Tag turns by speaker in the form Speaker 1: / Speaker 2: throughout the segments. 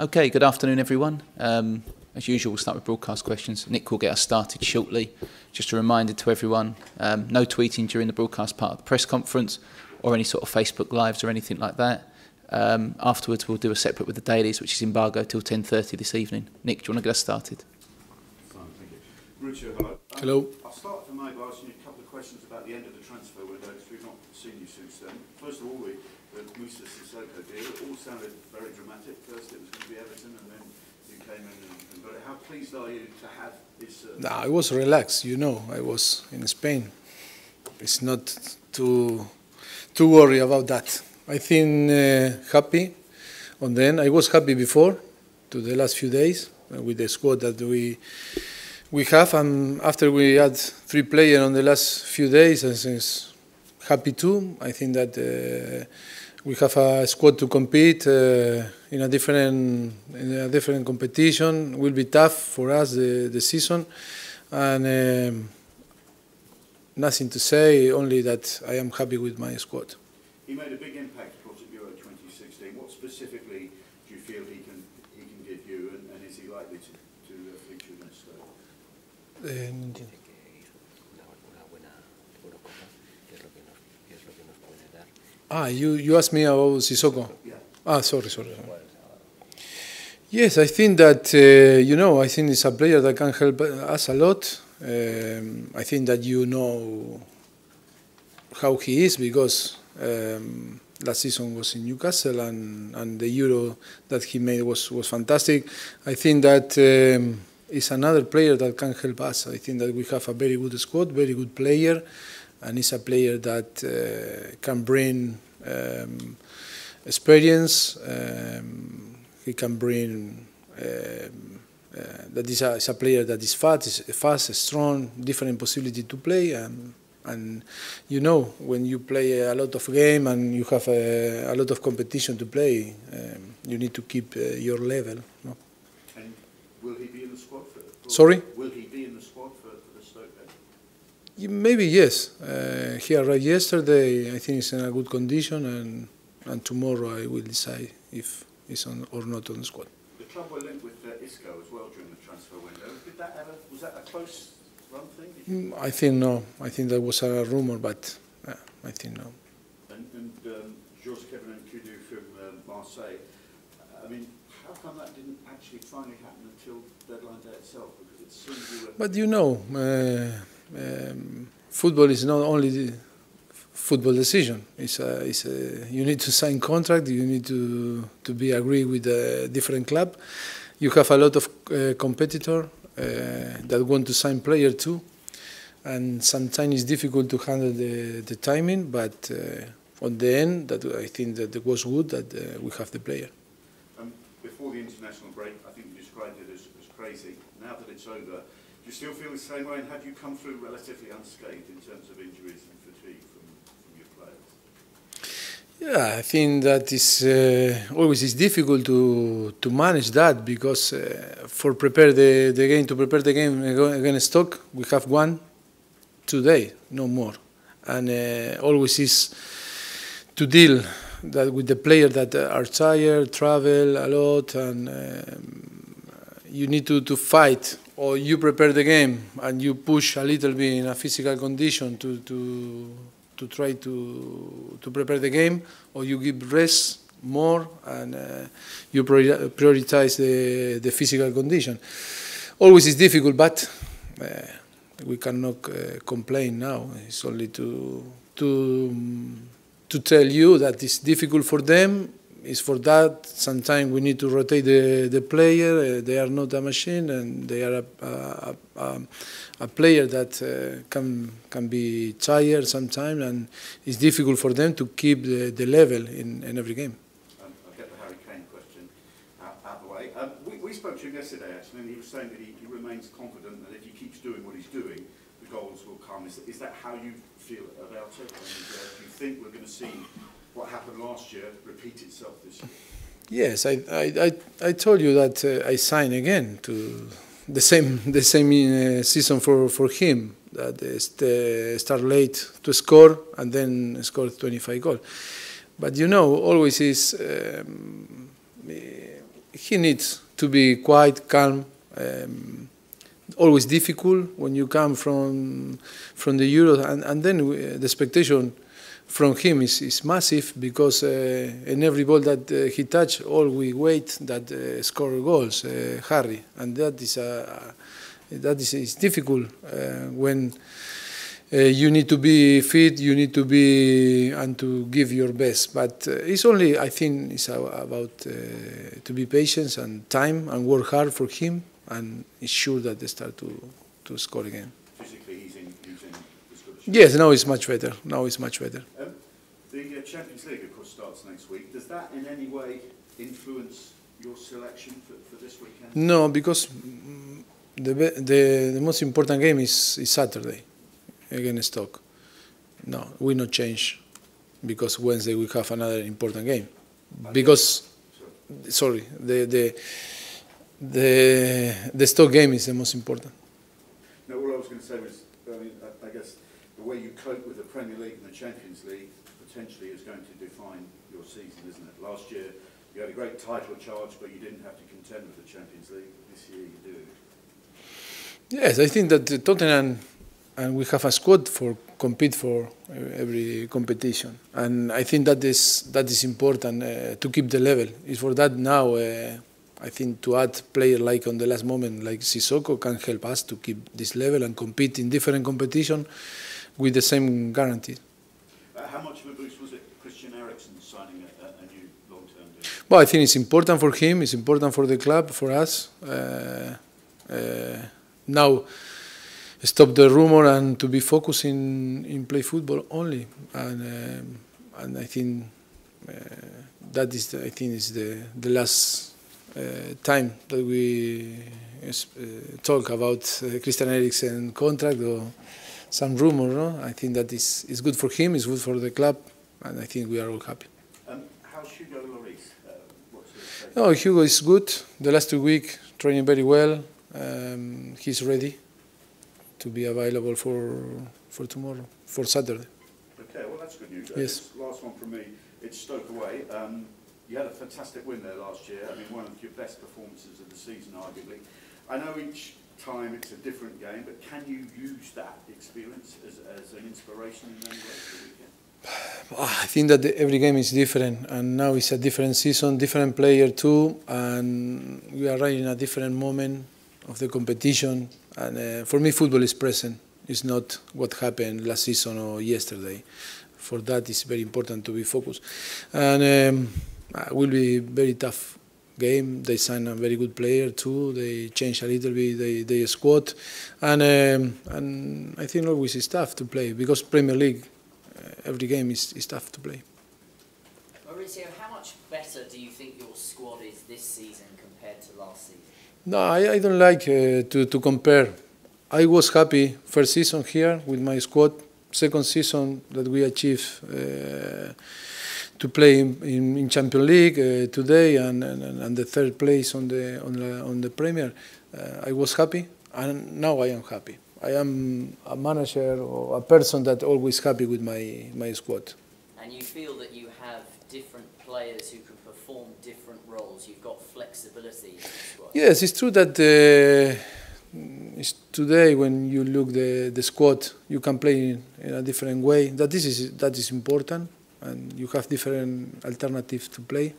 Speaker 1: Okay, good afternoon everyone. As usual, we'll start with broadcast questions. Nick will get us started shortly. Just a reminder to everyone, no tweeting during the broadcast part of the press conference or any sort of Facebook Lives or anything like that. Afterwards, we'll do a separate with the dailies, which is embargo till 10:30 this evening. Nick, do you want to get us started?
Speaker 2: Fine, thank you. Mauricio, hello.
Speaker 3: Hello.
Speaker 2: I'll start for by asking you a couple of questions about the end of the transfer window, because we've not seen you since then. First of all, the Mauricio Pochettino deal, it all sounded very dramatic. First it was going to be Everton, and then you came in and got it. How pleased are you to have this?
Speaker 3: No, I was relaxed, you know. I was in Spain. It's not to worry about that. I think happy. And then I was happy before, to the last few days, with the squad that we have. And after we had 3 players on the last few days, I was happy too. I think that we have a squad to compete in a different competition. It will be tough for us the season, and nothing to say. Only that I am happy with my squad.
Speaker 2: He made a big impact, of course, at Euro 2016. What specifically do you feel he can give you, and is he likely to feature in Stoke?
Speaker 3: You asked me about Sissoko.
Speaker 2: Yeah.
Speaker 3: Sorry. Yes, I think that I think it's a player that can help us a lot. I think that you know how he is, because last season was in Newcastle, and the Euro that he made was fantastic. I think that is another player that can help us. I think that we have a very good squad, very good player, and he's a player that can bring experience. He can bring that is a player that is fast, strong, different possibility to play, and you know, when you play a lot of game and you have a lot of competition to play, you need to keep your level. No?
Speaker 2: And will he be in the squad for
Speaker 3: Sorry?
Speaker 2: Will he be in the squad for the Stoke game?
Speaker 3: Maybe yes. He arrived yesterday. I think he's in a good condition, and tomorrow I will decide if he's on or not on the squad.
Speaker 2: The club were linked with Isco as well during the transfer window. Was that a close run thing?
Speaker 3: I think no. I think that was a rumor, but I think no.
Speaker 2: And George Kevin Nkudu from Marseille. I mean, how come that didn't actually finally happen until deadline day itself? Because it seemed you were...
Speaker 3: But you know, football is not only the football decision. You need to sign contract. You need to be agreed with a different club. You have a lot of competitor that want to sign player too, and sometimes it's difficult to handle the timing. But on the end, that I think that it was good that we have the player.
Speaker 2: Before the international break, I think you described it as crazy. Now that it's over, do you still feel the same way? And have you come through relatively unscathed in terms of injuries and fatigue from your players?
Speaker 3: Yeah, I think that is always is difficult to manage that, because to prepare the game against Stoke, we have 1-2 days, no more, and always is to deal that with the players that are tired, travel a lot, and you need to fight, or you prepare the game and you push a little bit in a physical condition to try to prepare the game, or you give rest more and you prioritize the physical condition. Always is difficult, but we cannot complain now. It's only to tell you that it's difficult for them. It's for that. Sometimes we need to rotate the player. They are not a machine, and they are a player that can be tired sometimes, and it's difficult for them to keep the level in every game.
Speaker 2: I'll get the Harry Kane question out of the way. We spoke to him yesterday, actually, and he was saying that he remains confident that if he keeps doing what he's doing, the goals will come. Is that how you feel about it? And do you think we're going to see what happened last year repeat itself this year?
Speaker 3: Yes, I told you that I signed again to the same season for him, that start late to score and then score 25 goals. But you know, always is he needs to be quite calm. Always difficult when you come from the Euro, and then the expectation from him is massive, because in every ball that he touch, all we wait that score goals, Harry, and that is difficult when you need to be fit, you need to be and to give your best. But it's only, I think, it's about to be patient and time and work hard for him, and it's sure that they start to score again.
Speaker 2: Physically, he's in as good a shape.
Speaker 3: Yes, now it's much better. Now it's much better.
Speaker 2: The Champions League, of course, starts next week. Does that in any way influence your selection for this weekend?
Speaker 3: No, because the most important game is Saturday against Stoke. No, we not change, because Wednesday we have another important game. Because, sorry, the Stoke game is the most important.
Speaker 2: No, all I was going to say was, I guess the way you cope with the Premier League and the Champions League potentially is going to define your season, isn't it? Last year you had a great title charge, but you didn't have to contend with the Champions League. This year you do.
Speaker 3: Yes, I think that Tottenham, and we have a squad for compete for every competition, and I think that is important to keep the level. It's for that now. I think to add player like on the last moment, like Sissoko, can help us to keep this level and compete in different competition with the same guarantee.
Speaker 2: How much of a boost was it, Christian Eriksen signing a new long-term deal?
Speaker 3: Well, I think it's important for him. It's important for the club, for us. Now, stop the rumor and to be focused in play football only. And I think that is the last time that we talk about Christian Eriksen contract or some rumor. No? I think that is good for him, it's good for the club, and I think we are all happy.
Speaker 2: How's Hugo Lloris? What's his take?
Speaker 3: No, Hugo is good. The last 2 weeks training very well. He's ready to be available for tomorrow, for Saturday.
Speaker 2: Okay, well that's good news.
Speaker 3: Yes.
Speaker 2: Last one from me. It's Stoke away. You had a fantastic win there last year. I mean, one of your best performances of the season, arguably. I know each time it's a different game, but can you use that experience as an inspiration in any way for the weekend?
Speaker 3: I think that every game is different, and now it's a different season, different player too, and we are right in a different moment of the competition. And for me, football is present. It's not what happened last season or yesterday. For that, it's very important to be focused. And it will be a very tough game. They signed a very good player too. They changed a little bit their squad, and I think always it's tough to play, because Premier League, every game is tough to play.
Speaker 4: Mauricio, how much better do you think your squad is this season compared to last season?
Speaker 3: No, I don't like to compare. I was happy first season here with my squad. Second season that we achieved to play in Champions League today, and the third place on the Premier. I was happy, and now I am happy. I am a manager or a person that always happy with my squad.
Speaker 4: And you feel that you have different players who can perform different roles. You've got flexibility in the squad.
Speaker 3: Yes, it's true that today when you look the squad, you can play in a different way. That is important, and you have different alternatives to play.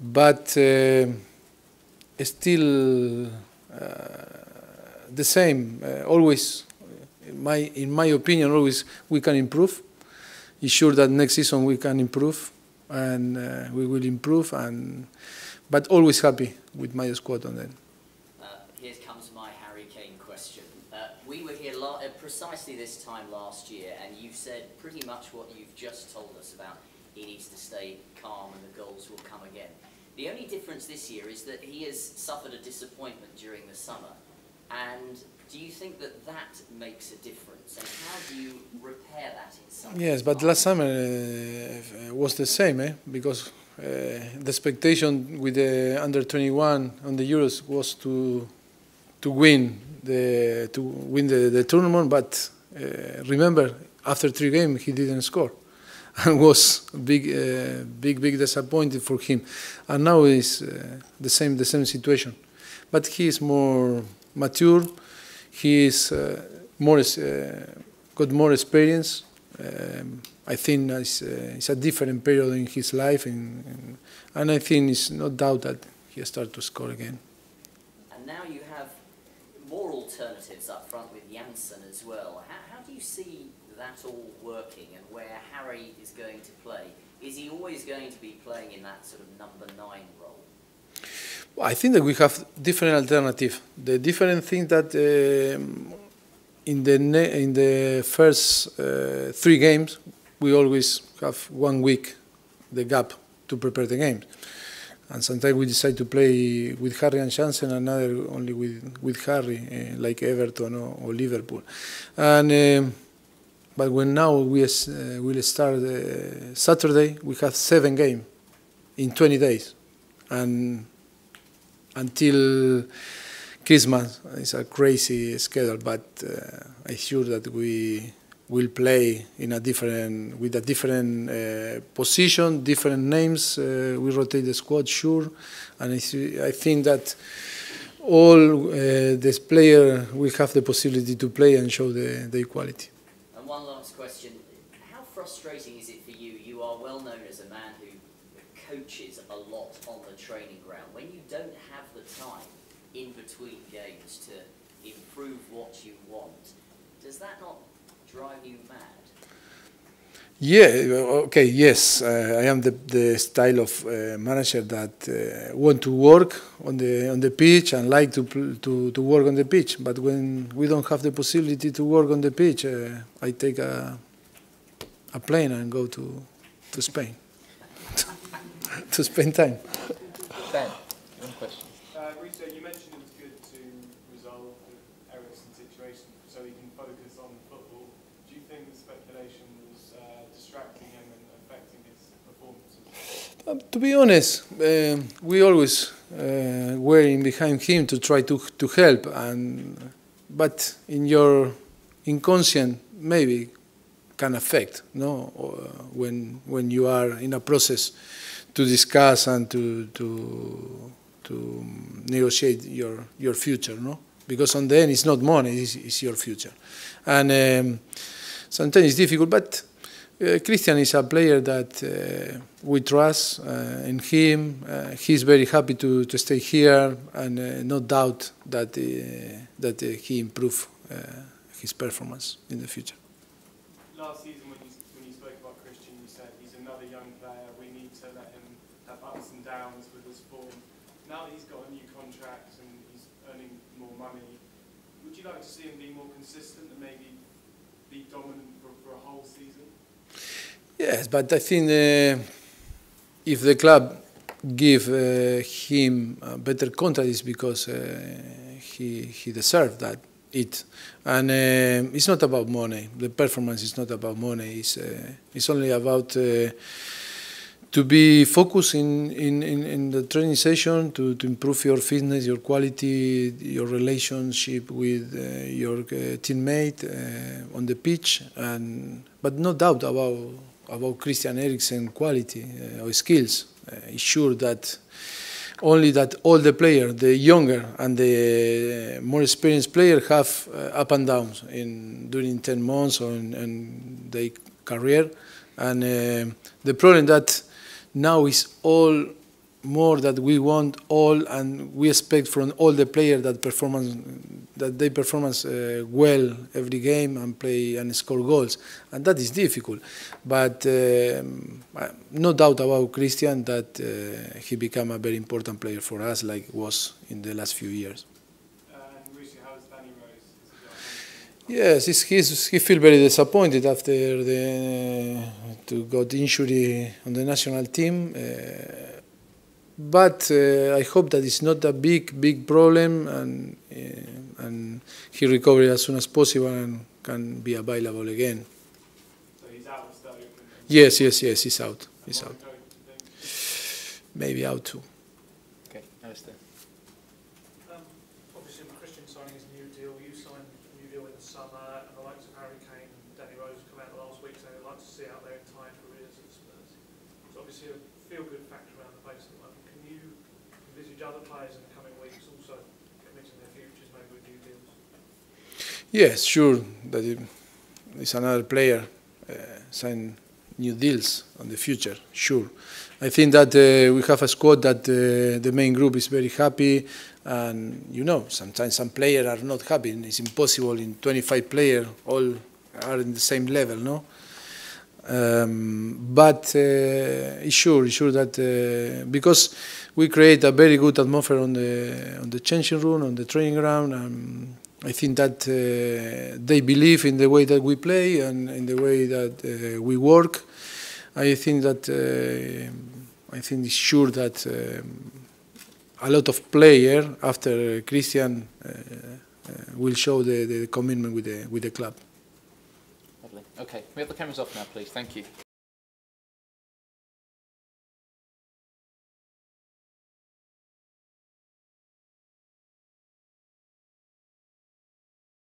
Speaker 3: But still the same. Always, in my opinion, always we can improve. It's sure that next season we can improve, and we will improve. But always happy with my squad on that.
Speaker 4: Here comes my Harry Kane question. We were here precisely this time last year, and you said pretty much what you've just told us about. He needs to stay calm, and the goals will come again. The only difference this year is that he has suffered a disappointment during the summer. And do you think that makes a difference? And how do you repair that in some way?
Speaker 3: Yes, but last summer was the same, because the expectation with the under 21 on the Euros was to win the tournament. But remember, after 3 games he didn't score, and was big disappointed for him. And now it's the same situation. But he is more mature. He is got more experience. I think it's a different period in his life, and I think it's no doubt that he started to score again.
Speaker 4: And now you have more alternatives up front with Janssen as well. How do you see that all working, and where Harry is going to play? Is he always going to be playing in that sort of number 9 role?
Speaker 3: Well, I think that we have different alternatives. The different thing that in the first 3 games, we always have 1 week the gap to prepare the games. And sometimes we decide to play with Harry and Janssen, another only with Harry, like Everton or Liverpool. And but when now we'll start Saturday, we have 7 games in 20 days, and until Christmas it's a crazy schedule. But I'm sure that we will play in with a different position, different names. We rotate the squad, sure, and I think that all these players will have the possibility to play and show the equality.
Speaker 4: And one last question: how frustrating is it for you? You are well known as a man who coaches a lot on the training ground. When you don't have the time in between games to improve what you want, does that not drive you mad?
Speaker 3: Yeah, okay, yes. I am the style of manager that want to work on the pitch and like to work on the pitch. But when we don't have the possibility to work on the pitch, I take a plane and go to Spain to spend time.
Speaker 1: Ben, one question.
Speaker 5: Mauricio, you mentioned it was good to resolve the Ericsson situation so he can focus on football. Do you think the speculation was distracting him and affecting his performances?
Speaker 3: To be honest, we always were behind him to try to help, but in your inconscient maybe can affect, no? When you are in a process to discuss and to negotiate your future, no? Because on the end it's not money, it's your future, and sometimes it's difficult. But Christian is a player that we trust in him. He's very happy to stay here, and no doubt that he improve his performance in the future.
Speaker 5: Last season, when you spoke about Christian, you said he's another young player. We need to let him have ups and downs with his form. Now that he's got a new contract and he's earning more money, would you like to see him be more consistent and maybe be dominant for a whole season?
Speaker 3: Yes, but I think if the club give him a better contract, it's because he deserved that. And it's not about money. The performance is not about money. It's only about to be focused in the training session, to improve your fitness, your quality, your relationship with your teammate on the pitch, but no doubt about Christian Eriksen's quality or skills. It's sure that only that all the players, the younger and the more experienced players, have up and downs during 10 months or in their career. And the problem that now is all more that we want all, and we expect from all the players that they perform well every game and play and score goals, and that is difficult. But no doubt about Christian that he became a very important player for us, like was in the last few years.
Speaker 5: And Mauricio, how is Danny Rose?
Speaker 3: Yes, he feels very disappointed after to got injury on the national team. But I hope that it's not a big problem, and he recovers as soon as possible and can be available again.
Speaker 5: So he's out of Stoke?
Speaker 3: Yes, he's out. He's out. Maybe out too.
Speaker 1: Okay, Alistair.
Speaker 6: Obviously, Christian signing his new deal. You signed a new deal in the summer, and the likes of Harry Kane and Danny Rose have come out last week saying they'd like to see out there in time for his obviously a feel-good factor around the place at the moment. Can you envisage other players in the coming weeks also committing their futures, maybe with new deals?
Speaker 3: Yes, sure. That is another player sign new deals on the future. Sure. I think that we have a squad that the main group is very happy, and you know sometimes some players are not happy. It's impossible in 25 players all are in the same level, no. But it's sure that because we create a very good atmosphere on the changing room, on the training ground. I think that they believe in the way that we play and in the way that we work. I think it's sure that a lot of players after Christian will show the commitment with the club.
Speaker 1: Lovely. Okay, we have the cameras off now, please. Thank you.